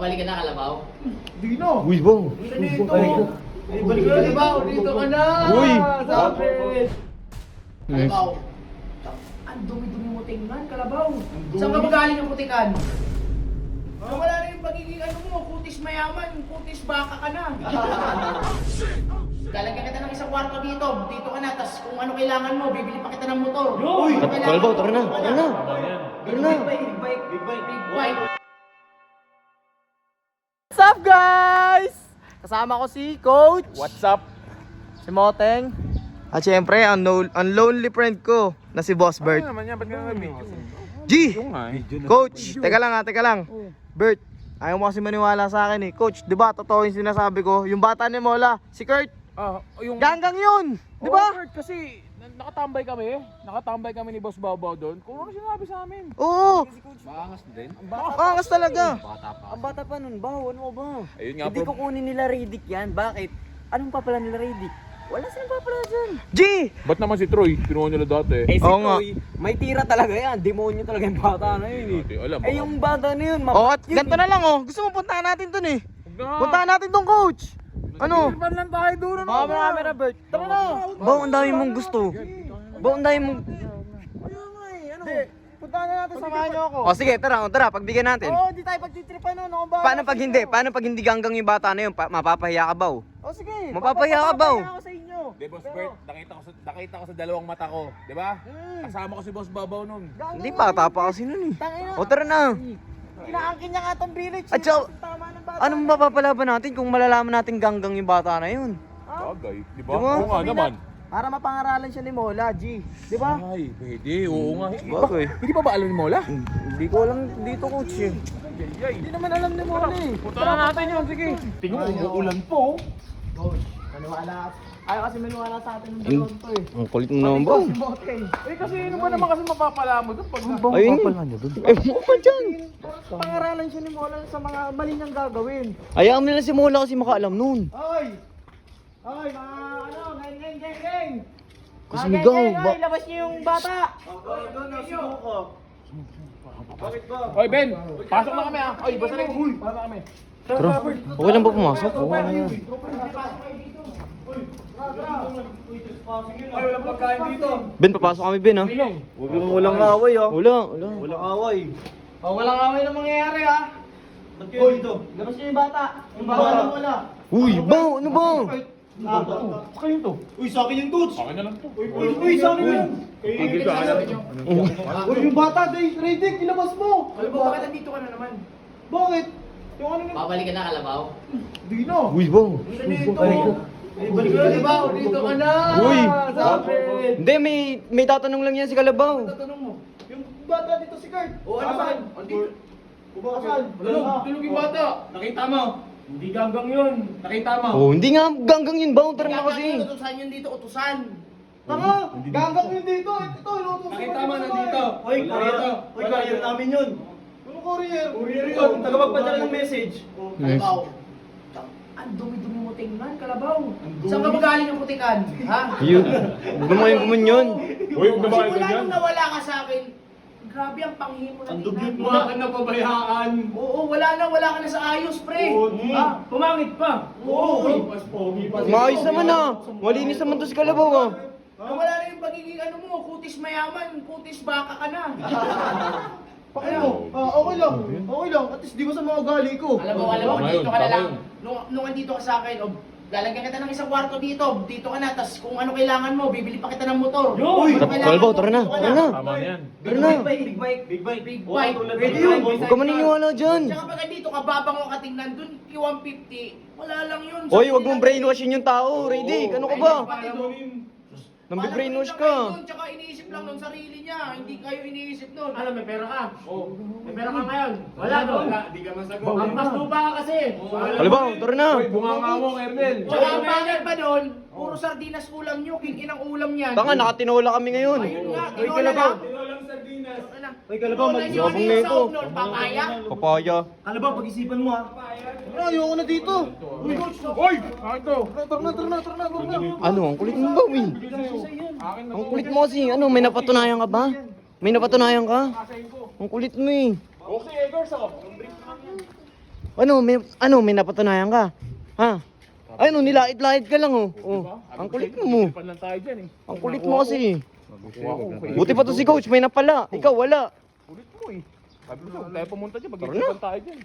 Babalik ka na, Kalabaw? Di na. Uy, bang. Dito. Balik ka na, Kalabaw. Dito ka na. Uy. Sapit. Kalabaw. Ang dumi-dumi mo tingnan, Kalabaw. Saan ka magaling ang putikan? Wala na yung pagiging ano mo, kutis mayaman, kutis baka ka na. Lalagyan kita ng isang kwarto dito. Dito ka na, tas kung ano kailangan mo, bibili pa kita ng motor. Uy! Kalabaw, tara na. Tara na. Tara na. Big bike. What's up, guys? Kasama ko si Coach. What's up? Si Moteng. At syempre, ang lonely friend ko na si Boss Bert. Ano naman yan? Ba't ka nag-video? G! Yung nga eh. Coach, teka lang. Bert, ayaw mo kasi maniwala sa akin eh. Coach, di ba, totoo yung sinasabi ko? Yung bata ni Mola, si Kurt, Yung... ganggang yun! Di ba? Kurt, kasi nakatambay kami. Nakatambay kami ni Boss Babaw doon. Kung ano sinabi sa amin. Oo! Maangas din. Angas talaga! Ang bata pa nun, bawo, ano ba? Ayun nga, Hindi kukunin nila Radic yan. Bakit? Anong papala nila Radic? Wala silang papala dyan. G! Ba't naman si Troy? Kinuha nila dati. Eh si Oo nga. Troy, may tira talaga yan. Demonyo talaga yung bata na yun eh. Hindi alam. Eh yung bata na yun, Oh, at yun ganito na lang oh. Gusto mo puntahan natin dun eh. Puntahan natin dun, Coach! Ano? Ban lang tayo doon. Baka camera, Bert. Tara na! Bawo, ang dami mong gusto. Bawo, ang dami mong... Punta na natin, samahan niyo ako. O sige, tara, pagbigyan natin. Oo, di tayo pagtitripan nun. Ako ba? Paano pag hindi? Paano pag hindi ganggang yung bata na yun? Mapapahiya ka ba? Oh? O sige. Mapapahiya ka ba? Papapahiya ako sa inyo. Di, Boss Bert, nakita ko sa dalawang mata ko. Di ba? Kasama ko si Boss Babaw nun. Hindi, bata pa kasi nun eh. Tangina. O tara na! Inaangkin niya nga itong village. At saka, Tama ng bata. anong mapapalaban natin kung malalaman natin ganggang yung bata na yun? Bagay. Di ba? Di ba? Oo nga naman. Para mapangaralan siya ni Mola, G. Di ba? Ay, pwede. Oo nga. Bagay. Hindi pa ba alam ni Mola? Hindi ko alam dito, Coach eh. Hindi naman alam ni Mola eh. Punta na natin yun. Sige. Tingnan mo, uulan po. Coach, maniwala. Ayaw kasi maniwala sa atin ng dalawang to eh. Ang kulit mo naman ba? Si Moteng. Eh kasi ano ba naman kasi mapapala mo doon pag Ayun eh. Mo pa dyan. Pangaralan siya ni Mola sa mga mali niyang gagawin. Ayaw nila si Mola kasi makaalam nun. Oy! Oy, mga ano, geng! Kasi Mga migaw, geng, ba- oy, labas niyo yung bata! Oy, Ben! Pasok na kami ah! Oy, basta rin! Pasok na kami! Tara, okay lang ba pumasok? Okay na yan. Oy, walang pagkain dito! Ben, papasok kami Ben ha? Walang away oh! Wala. away! Oh, walang away na mangyayari ha! Oy, labas niyo yung bata! Yung bata na wala! Uy, ba? Ano ba? Kayo to? Uy, sa akin yung dudes! Akin na lang to. Uy, sa akin yan! Tigil ka, alam mo. Uy, yung bata, Radic, ilabas mo! Alam mo, bakit nandito ka na naman? Bakit? Yung ano Babalik ka na, Kalabaw? Di na! Uy, ba? Dito! Balik ka na ba? Dito ka na! Uy! Sapit! Hindi, may tatanong lang yan si Kalabaw. Tatanong mo. Yung bata dito si Kurt! O ano ba? Andito. Asan? Tulog yung bata. Nakita mo? Hindi ganggang yun. Nakita mo? Oh, hindi nga ganggang yun ba? Tara na kasi. Utusan yun dito, utusan. Tama! Ganggang yun dito! Ito, inutos Nakita mo nandito. Hoy, Courier. Hoy, courier namin yun! Ano courier? Courier yun! Tagapagpadala ng message! Kalabaw. Ang dumi-dumi mo tingnan, Kalabaw. Saan ka magaling ang putikan? Ha? Yun. Gumayon yun. Uy, huwag na ba kayo Simula ganyan? nung nawala ka sa akin, grabe ang panghimo na tingnan. Wala ka na pabayaan. Oo, wala ka na sa ayos, pre. Ha? Pumangit pa. Oo. Mas pogi pa. Maayos naman ah. Malinis naman to si Kalabaw ah. Nawala na yung pagiging ano mo, kutis mayaman, kutis baka ka na. Pakiyo! Okay lang! Okay lang! At least di mo sa mga gali ko! Alam mo, Tama dito yun, ka na tama lang. yun. Nung andito ka sa akin, lalagyan kita ng isang kwarto dito. Dito ka na, tas kung ano kailangan mo, bibili pa kita ng motor. Uy! Ano kailangan Kalabaw, mo, tara na. dito ka Tara na. Tama yan. Tara na. Big bike! Big bike. Pwede yun! Huwag ka maniniwala dyan. Tsaka pag dito ka, babango ka tingnan dun, yung 150, wala lang yun. Hoy, wag mong brainwashin yung tao. Ready? Ano ka ba? Nambi-brainwash ka. Tsaka iniisip lang nun sarili niya, hindi kayo iniisip nun. Alam, may pera ka. Oo. May pera ka ngayon. Wala doon. Di ka masagot. Ang mas lupa ka kasi. Kalabaw, tara na. Uy, bunganga mo, Ernel. Tsaka ang pangit pa doon, puro sardinas ulam nyo, king inang ulam yan. Tanga, nakatinola kami ngayon. Ayun nga, Uy, tinola Kalabaw. lang. Uy, Kalabaw, Tinola nyo, magsabong ano na yung ito. sahog nun, papaya? Papaya. Kalabaw, pag-isipan mo ha! Ayoko na dito! Uy, akin to. Tara na! Ano, ang kulit mo ba, Win? Ang kulit mo kasi, ano, may napatunayan ka ba? May napatunayan ka? Ang kulit mo eh. Okay, Eggers oh. May napatunayan ka? Ha? Ay, no, nilait-lait ka lang, oh. Oh, ang kulit mo. Pan lang tayo dyan eh. Ang kulit mo kasi. Nakuha ko. Buti pa to si coach, may napala. Ikaw wala. Kulit mo eh. Sabi ko, huwag tayo pumunta dyan, Tara na. mag-iipan tayo dyan.